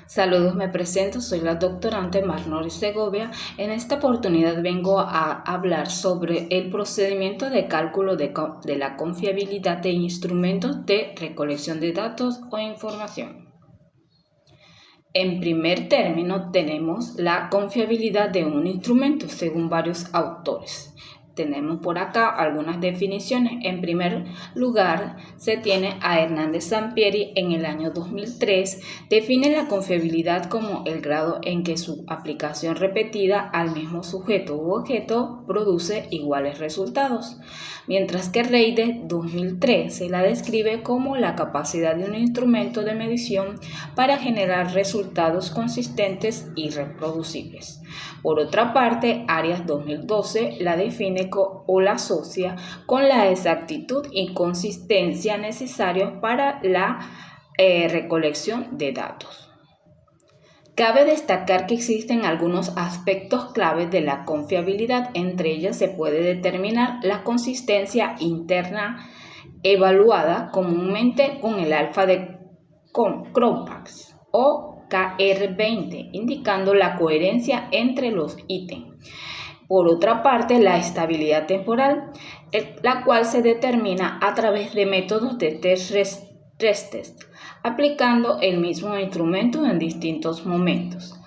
Saludos, me presento, soy la doctorante Marnori Segovia. En esta oportunidad vengo a hablar sobre el procedimiento de cálculo de la confiabilidad de instrumentos de recolección de datos o información. En primer término, tenemos la confiabilidad de un instrumento según varios autores. Tenemos por acá algunas definiciones. En primer lugar, se tiene a Hernández Sampieri en el año 2003. Define la confiabilidad como el grado en que su aplicación repetida al mismo sujeto u objeto produce iguales resultados. Mientras que Reide 2013 la describe como la capacidad de un instrumento de medición para generar resultados consistentes y reproducibles. Por otra parte, Arias 2012 la define o la asocia con la exactitud y consistencia necesarios para la recolección de datos. Cabe destacar que existen algunos aspectos claves de la confiabilidad. Entre ellas se puede determinar la consistencia interna evaluada comúnmente con el alfa de Cronbach o KR20, indicando la coherencia entre los ítems. Por otra parte, la estabilidad temporal, la cual se determina a través de métodos de test, aplicando el mismo instrumento en distintos momentos.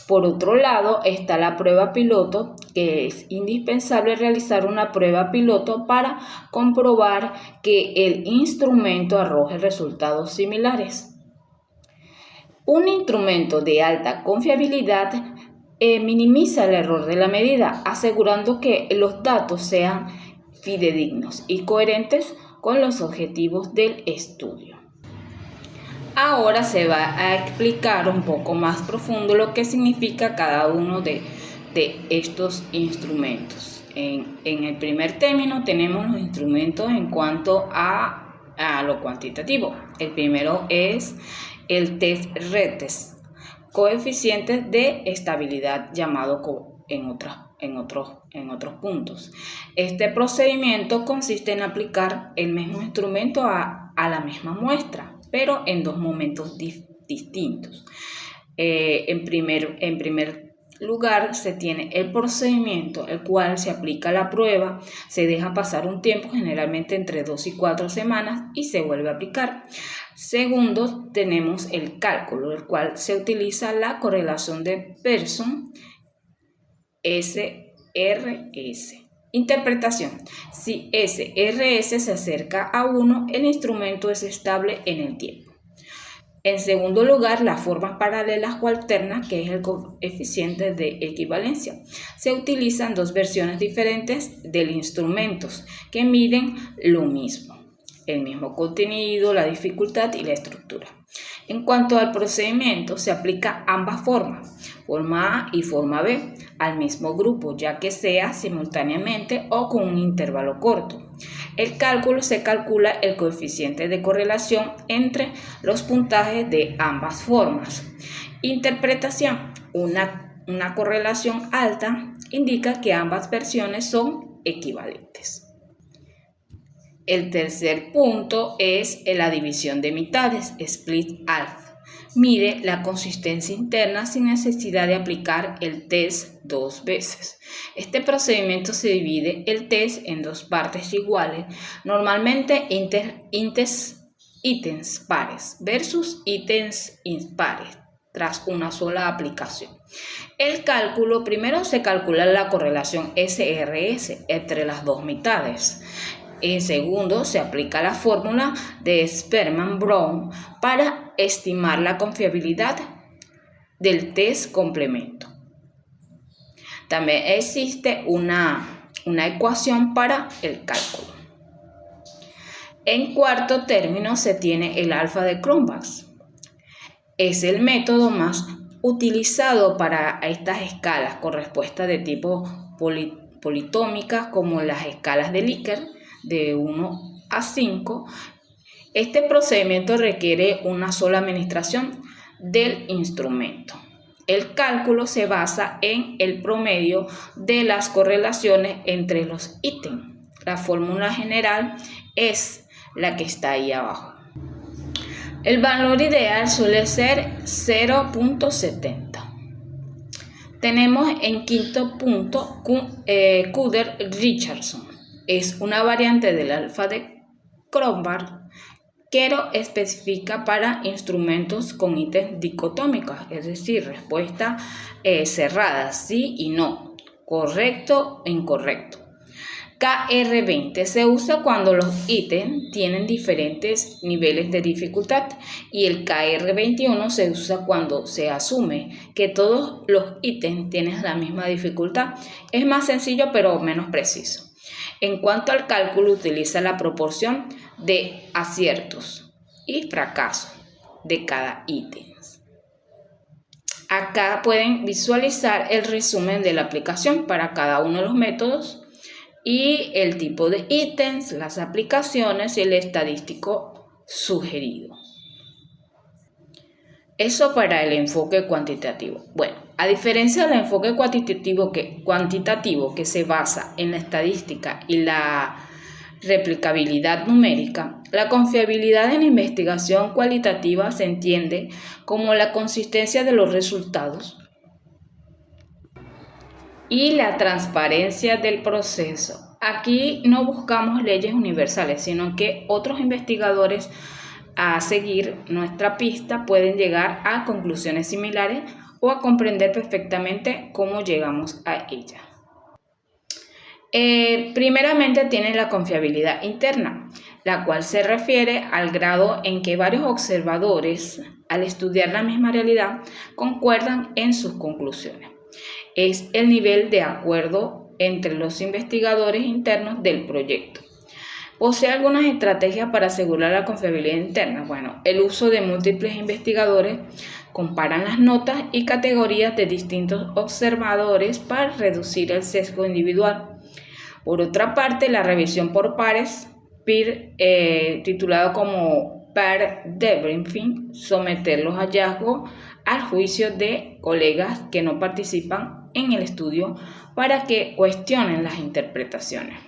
Por otro lado, está la prueba piloto, que es indispensable realizar una prueba piloto para comprobar que el instrumento arroje resultados similares. Un instrumento de alta confiabilidad minimiza el error de la medida, asegurando que los datos sean fidedignos y coherentes con los objetivos del estudio. Ahora se va a explicar un poco más profundo lo que significa cada uno de estos instrumentos. En el primer término tenemos los instrumentos en cuanto a lo cuantitativo. El primero es el test retest, coeficientes de estabilidad llamado en otros puntos. Este procedimiento consiste en aplicar el mismo instrumento a la misma muestra, pero en dos momentos distintos. En primer lugar se tiene el procedimiento, el cual se aplica la prueba, se deja pasar un tiempo, generalmente entre 2 y 4 semanas, y se vuelve a aplicar. Segundo, tenemos el cálculo, el cual se utiliza la correlación de Pearson, SRS. Interpretación: si SRS se acerca a 1, el instrumento es estable en el tiempo. En segundo lugar, las formas paralelas o alternas, que es el coeficiente de equivalencia. Se utilizan dos versiones diferentes del instrumento que miden lo mismo, el mismo contenido, la dificultad y la estructura. En cuanto al procedimiento, se aplica ambas formas, forma A y forma B, al mismo grupo, ya que sea simultáneamente o con un intervalo corto. El cálculo se calcula el coeficiente de correlación entre los puntajes de ambas formas. Interpretación: una correlación alta indica que ambas versiones son equivalentes. El tercer punto es la división de mitades, split alpha. Mide la consistencia interna sin necesidad de aplicar el test dos veces. Este procedimiento se divide el test en dos partes iguales, normalmente ítems pares versus ítems impares, tras una sola aplicación. El cálculo: primero se calcula la correlación SRS entre las dos mitades. En segundo, se aplica la fórmula de Sperman-Brown para estimar la confiabilidad del test complemento. También existe una ecuación para el cálculo. En cuarto término se tiene el alfa de Cronbach. Es el método más utilizado para estas escalas con respuesta de tipo politómicas, como las escalas de Likert de 1 a 5. Este procedimiento requiere una sola administración del instrumento. El cálculo se basa en el promedio de las correlaciones entre los ítems. La fórmula general es la que está ahí abajo. El valor ideal suele ser 0.70. Tenemos en quinto punto Cudder-Richardson. Es una variante del alfa de Kronberg que lo especifica para instrumentos con ítems dicotómicos, es decir, respuesta cerrada, sí y no, correcto e incorrecto. KR20 se usa cuando los ítems tienen diferentes niveles de dificultad y el KR21 se usa cuando se asume que todos los ítems tienen la misma dificultad. Es más sencillo pero menos preciso. En cuanto al cálculo, utiliza la proporción de aciertos y fracasos de cada ítem. Acá pueden visualizar el resumen de la aplicación para cada uno de los métodos y el tipo de ítems, las aplicaciones y el estadístico sugerido. Eso para el enfoque cuantitativo. Bueno, a diferencia del enfoque cuantitativo que se basa en la estadística y la replicabilidad numérica, la confiabilidad en la investigación cualitativa se entiende como la consistencia de los resultados y la transparencia del proceso. Aquí no buscamos leyes universales, sino que otros investigadores a seguir nuestra pista pueden llegar a conclusiones similares o a comprender perfectamente cómo llegamos a ella. Primeramente tiene la confiabilidad interna, la cual se refiere al grado en que varios observadores, al estudiar la misma realidad, concuerdan en sus conclusiones. Es el nivel de acuerdo entre los investigadores internos del proyecto. Posee algunas estrategias para asegurar la confiabilidad interna. Bueno, el uso de múltiples investigadores comparan las notas y categorías de distintos observadores para reducir el sesgo individual. Por otra parte, la revisión por pares, titulado como peer debriefing, someter los hallazgos al juicio de colegas que no participan en el estudio para que cuestionen las interpretaciones.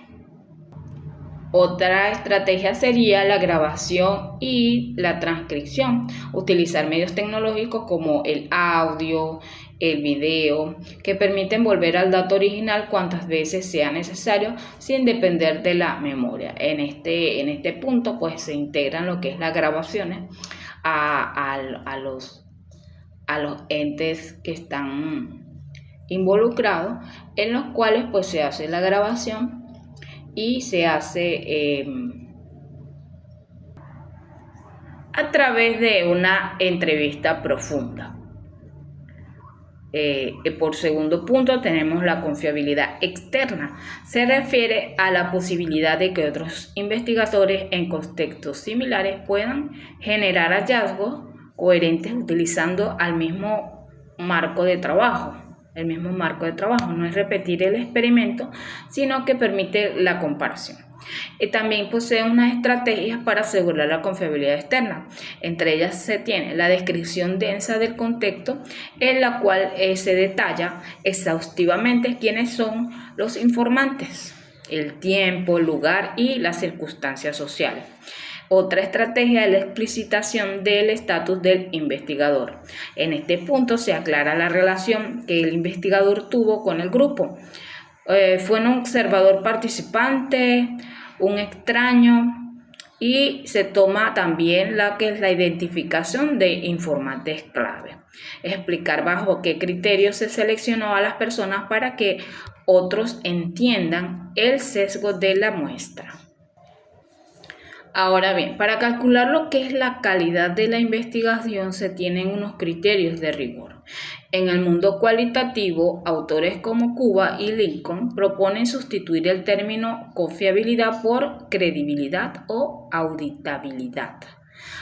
Otra estrategia sería la grabación y la transcripción. Utilizar medios tecnológicos como el audio, el video, que permiten volver al dato original cuantas veces sea necesario sin depender de la memoria. En este punto pues se integran lo que es las grabaciones a los entes que están involucrados, en los cuales pues se hace la grabación y se hace a través de una entrevista profunda. Por segundo punto tenemos la confiabilidad externa. Se refiere a la posibilidad de que otros investigadores en contextos similares puedan generar hallazgos coherentes utilizando el mismo marco de trabajo. No es repetir el experimento, sino que permite la comparación. También posee unas estrategias para asegurar la confiabilidad externa. Entre ellas se tiene la descripción densa del contexto, en la cual se detalla exhaustivamente quiénes son los informantes, el tiempo, el lugar y las circunstancias sociales. Otra estrategia es la explicitación del estatus del investigador. En este punto se aclara la relación que el investigador tuvo con el grupo. Fue un observador participante, un extraño, y se toma también la que es la identificación de informantes clave. Explicar bajo qué criterios se seleccionó a las personas para que otros entiendan el sesgo de la muestra. Ahora bien, para calcular lo que es la calidad de la investigación se tienen unos criterios de rigor. En el mundo cualitativo, autores como Cuba y Lincoln proponen sustituir el término confiabilidad por credibilidad o auditabilidad.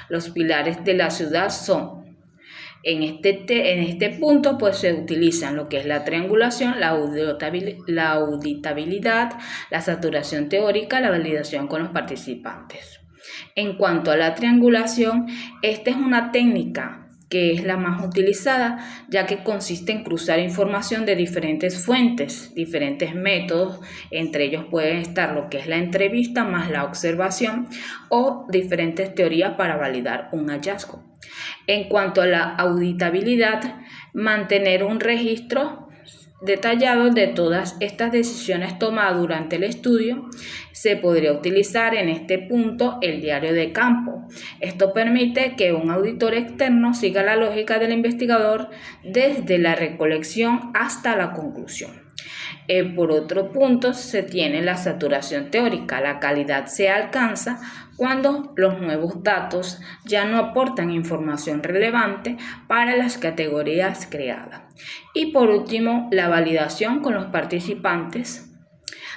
Los pilares de la ciudad son, en este punto pues se utilizan lo que es la triangulación, la auditabilidad, la saturación teórica, la validación con los participantes. En cuanto a la triangulación, esta es una técnica que es la más utilizada, ya que consiste en cruzar información de diferentes fuentes, diferentes métodos. Entre ellos pueden estar lo que es la entrevista más la observación o diferentes teorías para validar un hallazgo. En cuanto a la auditabilidad, mantener un registro detallado de todas estas decisiones tomadas durante el estudio. Se podría utilizar en este punto el diario de campo. Esto permite que un auditor externo siga la lógica del investigador desde la recolección hasta la conclusión. Por otro punto, se tiene la saturación teórica. La calidad se alcanza cuando los nuevos datos ya no aportan información relevante para las categorías creadas. Y por último, la validación con los participantes.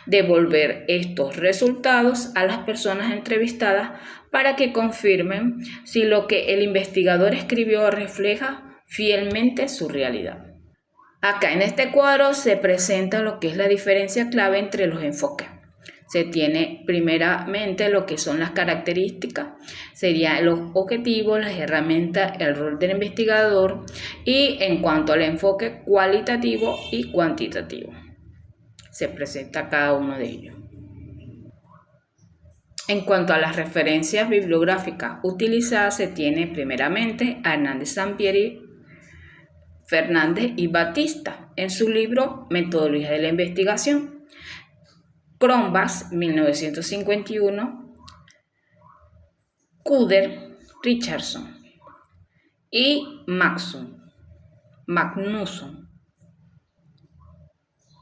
Devolver estos resultados a las personas entrevistadas para que confirmen si lo que el investigador escribió refleja fielmente su realidad. Acá en este cuadro se presenta lo que es la diferencia clave entre los enfoques. Se tiene primeramente lo que son las características, serían los objetivos, las herramientas, el rol del investigador y en cuanto al enfoque cualitativo y cuantitativo. Se presenta cada uno de ellos. En cuanto a las referencias bibliográficas utilizadas, se tiene primeramente a Hernández Sampieri, Fernández y Batista en su libro Metodología de la Investigación, Cronbach, 1951, Cuder, Richardson y Magnusson.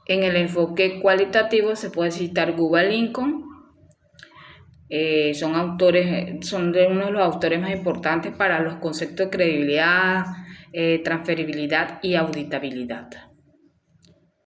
En el enfoque cualitativo se puede citar Guba Lincoln. Son de uno de los autores más importantes para los conceptos de credibilidad, transferibilidad y auditabilidad.